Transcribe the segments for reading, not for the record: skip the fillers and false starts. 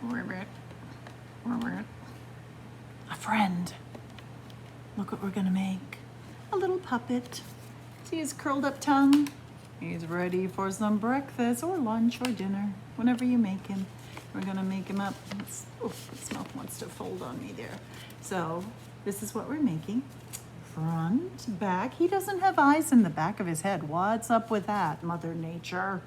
Ribbit. Ribbit. A friend. Look what we're gonna make. A little puppet. See his curled up tongue? He's ready for some breakfast or lunch or dinner, whenever you make him. We're gonna make him up. His mouth wants to fold on me there. So this is what we're making. Front, back. He doesn't have eyes in the back of his head. What's up with that, Mother Nature?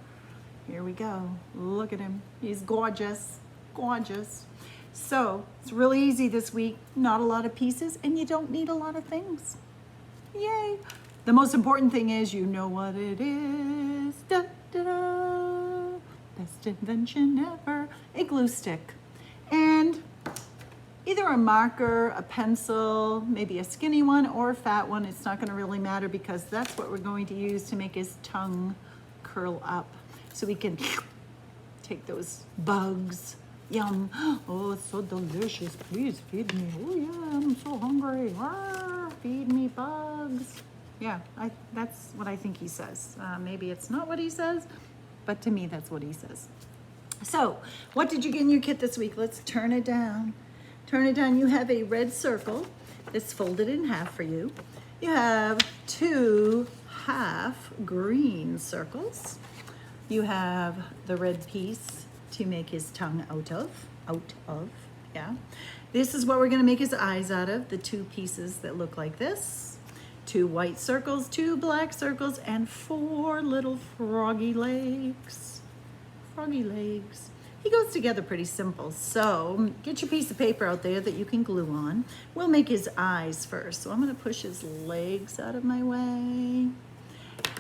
Here we go. Look at him. He's gorgeous, gorgeous. So it's really easy this week. Not a lot of pieces, and you don't need a lot of things. Yay. The most important thing is you know what it is. Da, da, da. Best invention ever. A glue stick. And either a marker, a pencil, maybe a skinny one or a fat one. It's not going to really matter because that's what we're going to use to make his tongue curl up. So we can take those bugs. Yum. Oh, it's so delicious. Please feed me. Oh, yeah, I'm so hungry. Arr, feed me bugs. Yeah, that's what I think he says. Maybe it's not what he says, but to me, that's what he says. So, what did you get in your kit this week? Let's turn it down. Turn it down. You have a red circle that's folded in half for you. You have 2 half green circles. You have the red piece to make his tongue out of, yeah. This is what we're gonna make his eyes out of, the 2 pieces that look like this. 2 white circles, 2 black circles, and 4 little froggy legs. Froggy legs. He goes together pretty simple. So get your piece of paper out there that you can glue on. We'll make his eyes first. So I'm gonna push his legs out of my way.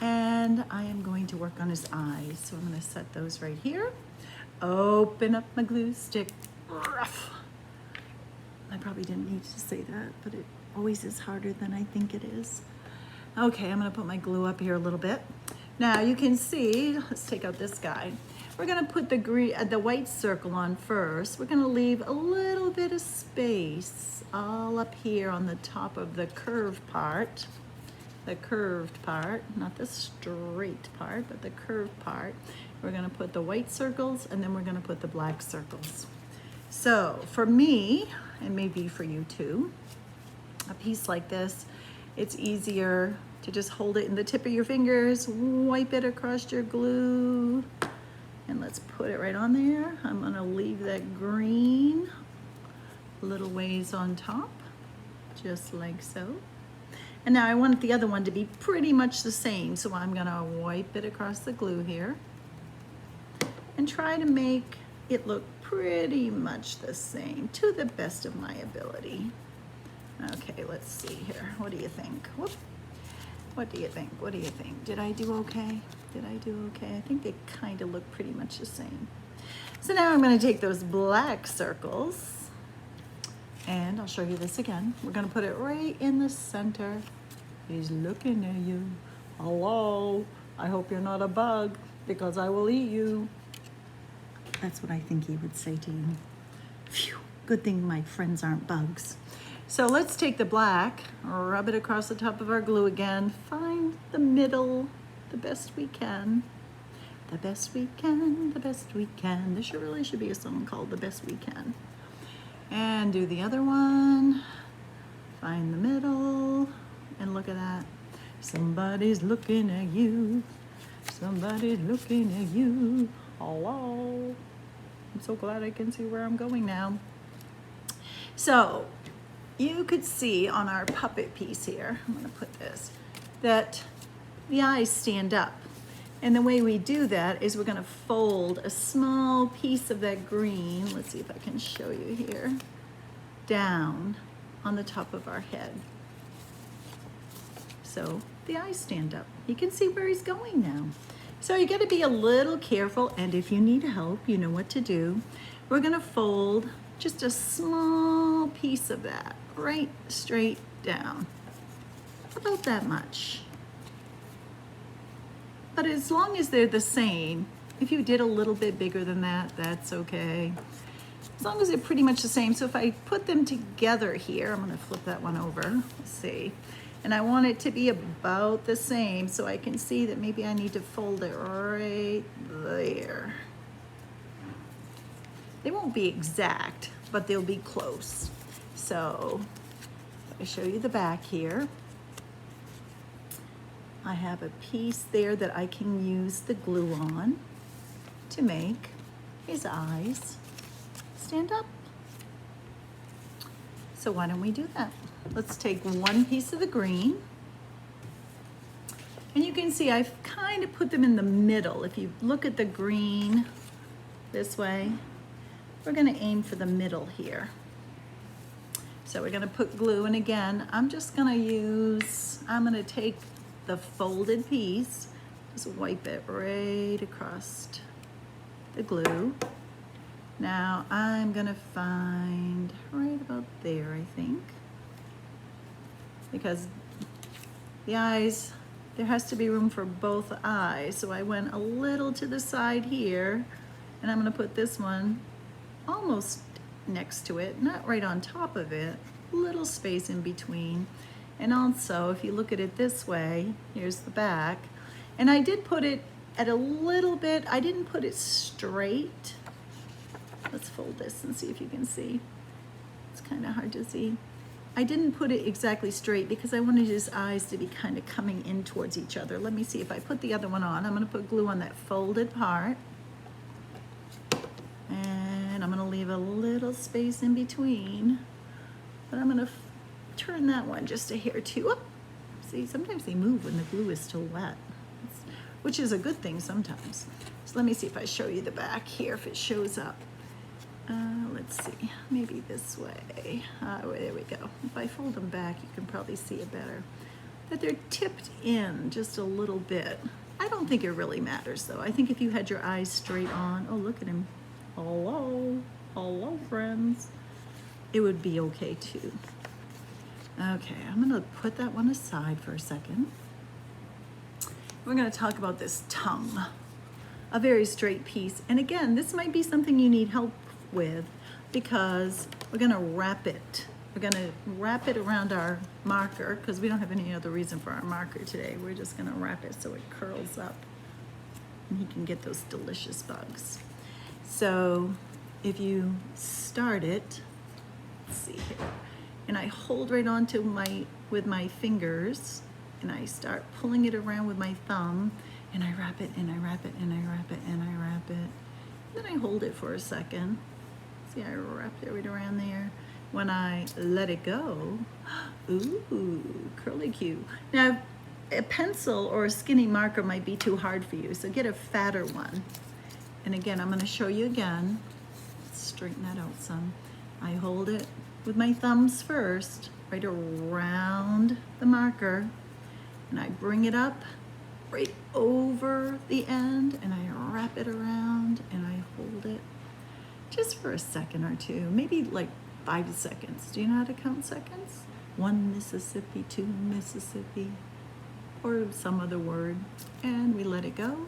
And I am going to work on his eyes. So I'm gonna set those right here. Open up my glue stick. Rough. I probably didn't need to say that, but it always is harder than I think it is. Okay, I'm gonna put my glue up here a little bit. Now you can see, let's take out this guy. We're gonna put the white circle on first. We're gonna leave a little bit of space all up here on the top of the curved part. The curved part, not the straight part, but the curved part. We're gonna put the white circles and then we're gonna put the black circles. So for me, and maybe for you too, a piece like this, it's easier to just hold it in the tip of your fingers, wipe it across your glue, and let's put it right on there. I'm gonna leave that green a little ways on top, just like so. And now I want the other one to be pretty much the same, so I'm gonna wipe it across the glue here and try to make it look pretty much the same to the best of my ability. Okay, let's see here. What do you think? Whoop. What do you think? What do you think? Did I do okay? Did I do okay? I think they kind of look pretty much the same. So now I'm going to take those black circles and I'll show you this again. We're going to put it right in the center. He's looking at you. Hello, I hope you're not a bug because I will eat you. That's what I think he would say to you. Phew, good thing my friends aren't bugs. So let's take the black, rub it across the top of our glue again, find the middle the best we can. The best we can, the best we can. This really should be a song called The Best We Can. And do the other one, find the middle, and look at that. Somebody's looking at you. Somebody's looking at you. Hello. I'm so glad I can see where I'm going now. So, you could see on our puppet piece here, I'm gonna put this, that the eyes stand up. And the way we do that is we're gonna fold a small piece of that green, let's see if I can show you here, down on the top of our head. So the eyes stand up. You can see where he's going now. So you gotta be a little careful, and if you need help, you know what to do. We're gonna fold just a small piece of that right straight down, about that much. But as long as they're the same, if you did a little bit bigger than that, that's okay. As long as they're pretty much the same. So if I put them together here, I'm gonna flip that one over, let's see. And I want it to be about the same, so I can see that maybe I need to fold it right there. They won't be exact, but they'll be close. So I show you the back here. I have a piece there that I can use the glue on to make his eyes stand up. So why don't we do that? Let's take one piece of the green. And you can see I've kind of put them in the middle. If you look at the green this way, we're gonna aim for the middle here. So we're gonna put glue, and again, I'm gonna take the folded piece, just wipe it right across the glue. Now I'm gonna find right about there, I think, because the eyes, there has to be room for both eyes. So I went a little to the side here, and I'm gonna put this one almost next to it, not right on top of it, little space in between. And also, if you look at it this way, here's the back. And I did put it at a little bit, I didn't put it straight. Let's fold this and see if you can see. It's kind of hard to see. I didn't put it exactly straight because I wanted his eyes to be kind of coming in towards each other. Let me see if I put the other one on. I'm gonna put glue on that folded part. And I'm gonna leave a little space in between. But I'm gonna turn that one just a hair too. Oh, see, sometimes they move when the glue is still wet, which is a good thing sometimes. So let me see if I show you the back here, if it shows up. Let's see, maybe this way. There we go. If I fold them back, you can probably see it better. That they're tipped in just a little bit. I don't think it really matters though. I think if you had your eyes straight on, oh, look at him. Hello, hello friends. It would be okay too. Okay, I'm gonna put that one aside for a second. We're gonna talk about this tongue, a very straight piece. And again, this might be something you need help with because we're gonna wrap it. We're gonna wrap it around our marker because we don't have any other reason for our marker today. We're just gonna wrap it so it curls up and he can get those delicious bugs. So if you start it, let's see here, and I hold right onto with my fingers, and I start pulling it around with my thumb, and I wrap it, and I wrap it, and I wrap it, and I wrap it. Then I hold it for a second. See, I wrapped it right around there. When I let it go, ooh, curly Q. Now, a pencil or a skinny marker might be too hard for you, so get a fatter one. And again, I'm gonna show you again. Let's straighten that out some. I hold it with my thumbs first, right around the marker, and I bring it up right over the end, and I wrap it around, and I hold it just for a second or two, maybe like 5 seconds. Do you know how to count seconds? 1 Mississippi, 2 Mississippi, or some other word. And we let it go,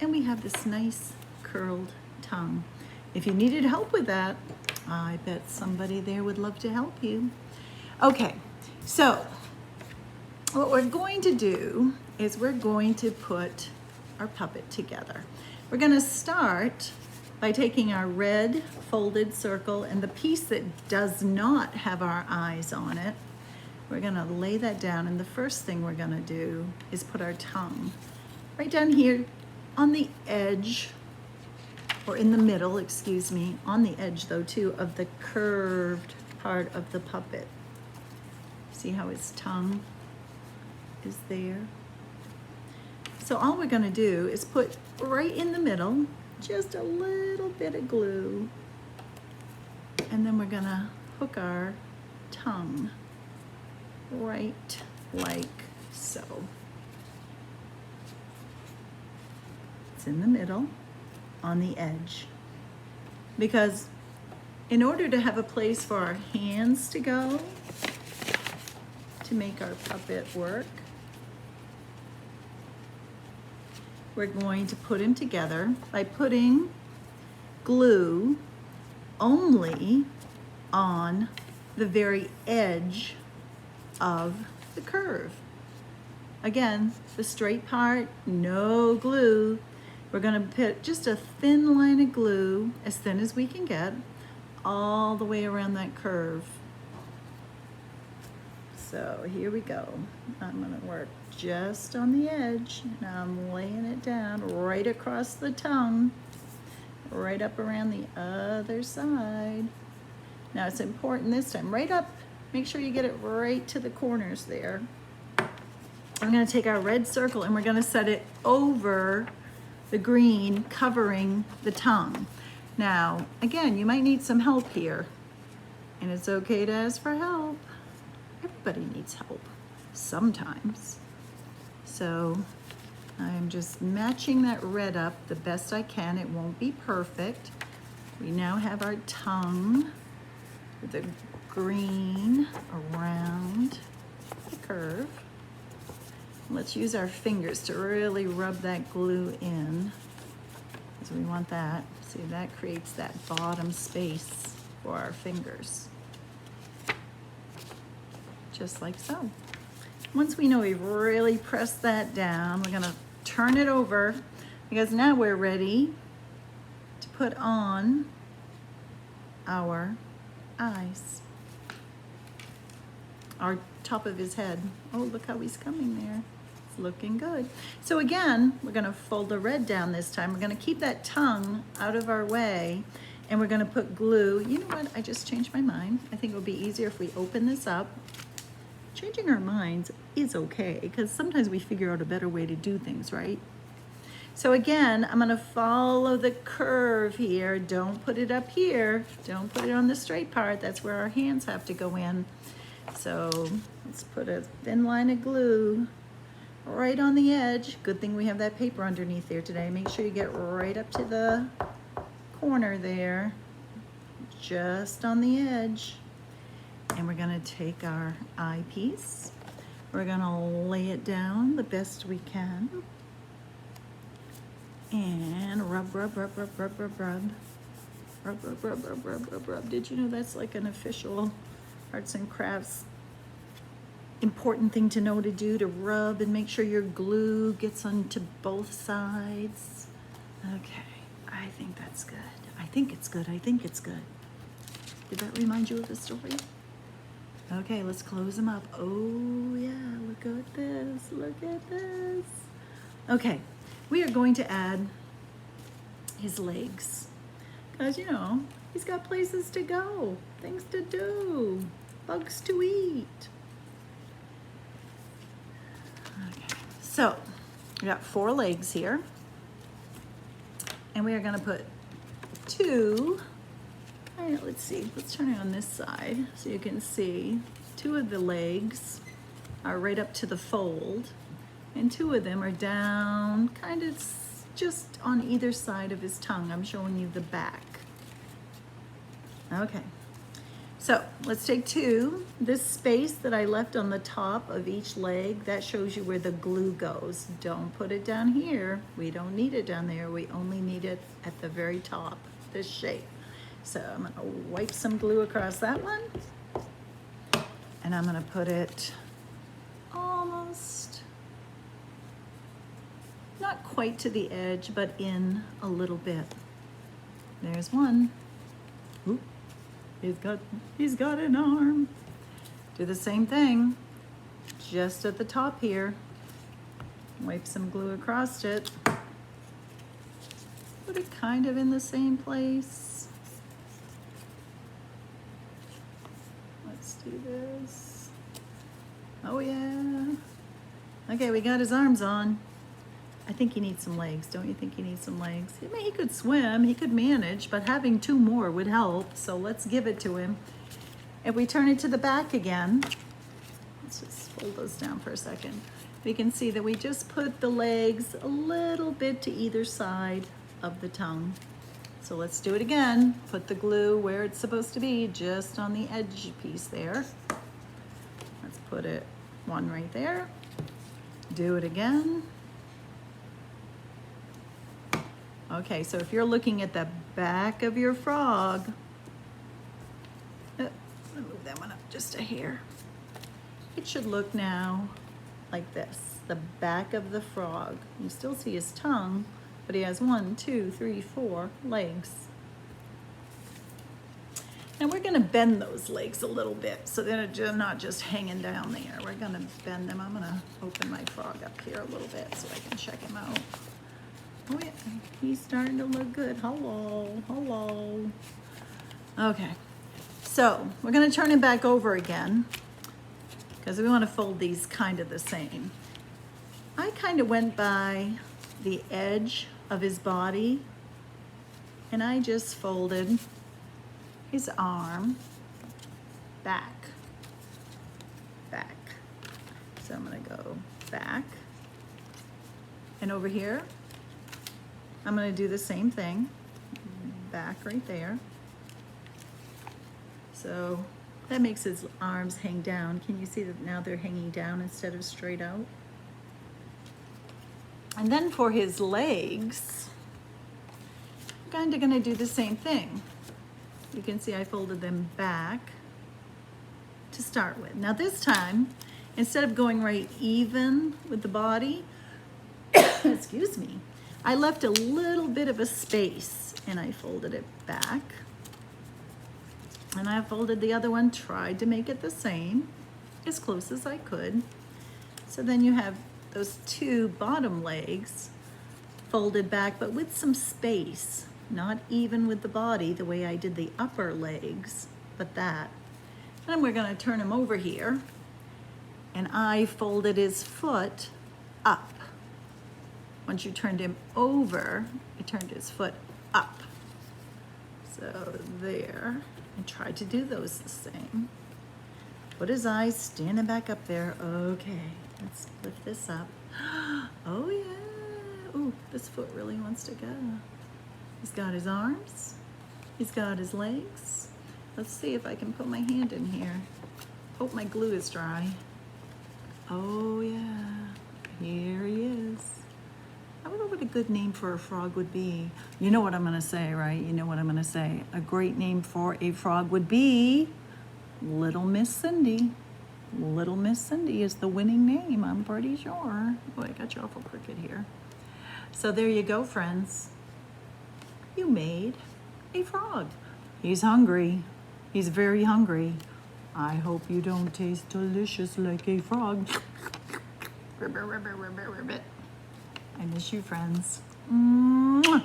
and we have this nice curled tongue. If you needed help with that, I bet somebody there would love to help you. Okay, so what we're going to do is we're going to put our puppet together. We're gonna start by taking our red folded circle and the piece that does not have our eyes on it. We're gonna lay that down, and the first thing we're gonna do is put our tongue right down here on the edge, or in the middle, excuse me, on the edge though too, of the curved part of the puppet. See how his tongue is there? So all we're gonna do is put right in the middle, just a little bit of glue, and then we're gonna hook our tongue right like so. It's in the middle, on the edge. Because in order to have a place for our hands to go, to make our puppet work, we're going to put him together by putting glue only on the very edge of the curve. Again, the straight part, no glue. We're gonna put just a thin line of glue, as thin as we can get, all the way around that curve. So here we go. I'm gonna work just on the edge, and I'm laying it down right across the tongue, right up around the other side. Now it's important this time, right up, make sure you get it right to the corners there. I'm gonna take our red circle and we're gonna set it over the green, covering the tongue. Now, again, you might need some help here, and it's okay to ask for help. Everybody needs help sometimes. So I'm just matching that red up the best I can. It won't be perfect. We now have our tongue with the green around the curve. Let's use our fingers to really rub that glue in, because we want that. See, that creates that bottom space for our fingers. Just like so. Once we know we've really pressed that down, we're gonna turn it over, because now we're ready to put on our eyes. Our top of his head. Oh, look how he's coming there. It's looking good. So again, we're gonna fold the red down this time. We're gonna keep that tongue out of our way, and we're gonna put glue. You know what, I just changed my mind. I think it would be easier if we open this up. Changing our minds is okay, because sometimes we figure out a better way to do things, right? So again, I'm gonna follow the curve here. Don't put it up here. Don't put it on the straight part. That's where our hands have to go in. So let's put a thin line of glue right on the edge. Good thing we have that paper underneath there today. Make sure you get right up to the corner there, just on the edge. And we're gonna take our eyepiece. We're gonna lay it down the best we can. And rub, rub, rub, rub, rub, rub, rub. Rub, rub, rub, rub, rub, rub, rub. Did you know that's like an official arts and crafts important thing to know to do, to rub and make sure your glue gets onto both sides? Okay, I think that's good. I think it's good. I think it's good. Did that remind you of the story? Okay, let's close them up. Oh yeah, look at this, look at this. Okay, we are going to add his legs. Because, you know, he's got places to go, things to do, bugs to eat. Okay, so we got 4 legs here. And we are gonna put 2, let's see, let's turn it on this side so you can see 2 of the legs are right up to the fold, and 2 of them are down kind of just on either side of his tongue. I'm showing you the back. Okay, so let's take 2. This space that I left on the top of each leg, that shows you where the glue goes. Don't put it down here. We don't need it down there. We only need it at the very top, this shape. So I'm gonna wipe some glue across that one, and I'm gonna put it almost, not quite to the edge, but in a little bit. There's one. Oop, he's got an arm. Do the same thing, just at the top here. Wipe some glue across it. Put it kind of in the same place. Let's do this. Oh yeah. Okay, we got his arms on. I think he needs some legs. Don't you think he needs some legs? I mean, he could swim, he could manage, but having 2 more would help. So let's give it to him. If we turn it to the back again, let's just fold those down for a second. We can see that we just put the legs a little bit to either side of the tongue. So let's do it again. Put the glue where it's supposed to be, just on the edge piece there. Let's put it 1 right there. Do it again. Okay, so if you're looking at the back of your frog, let me move that one up just a hair. It should look now like this, the back of the frog. You still see his tongue, but he has 1, 2, 3, 4 legs. And we're gonna bend those legs a little bit so they're not just hanging down there. We're gonna bend them. I'm gonna open my frog up here a little bit so I can check him out. Oh yeah, he's starting to look good. Hello, hello. Okay, so we're gonna turn him back over again because we wanna fold these kind of the same. I kind of went by the edge of his body and I just folded his arm back. So I'm gonna go back. And over here, I'm gonna do the same thing. Back right there. So that makes his arms hang down. Can you see that now they're hanging down instead of straight out? And then for his legs, I'm kind of gonna do the same thing. You can see I folded them back to start with. Now this time, instead of going right even with the body, excuse me, I left a little bit of a space and I folded it back. And I folded the other one, tried to make it the same, as close as I could. So then you have those 2 bottom legs folded back, but with some space. Not even with the body, the way I did the upper legs, but that. Then we're gonna turn him over here, and I folded his foot up. Once you turned him over, I turned his foot up. So there, and tried to do those the same. Put his eyes standing back up there. Okay, let's lift this up. Oh yeah, ooh, this foot really wants to go. He's got his arms, he's got his legs. Let's see if I can put my hand in here. Hope my glue is dry. Oh yeah, here he is. I wonder what a good name for a frog would be. You know what I'm gonna say, right? You know what I'm gonna say. A great name for a frog would be Little Miss Cindy. Little Miss Cindy is the winning name, I'm pretty sure. Boy, I got you awful crooked here. So there you go, friends. You made a frog. He's hungry. He's very hungry. I hope you don't taste delicious like a frog. Ribbit, ribbit, ribbit, ribbit. I miss you, friends. Mwah.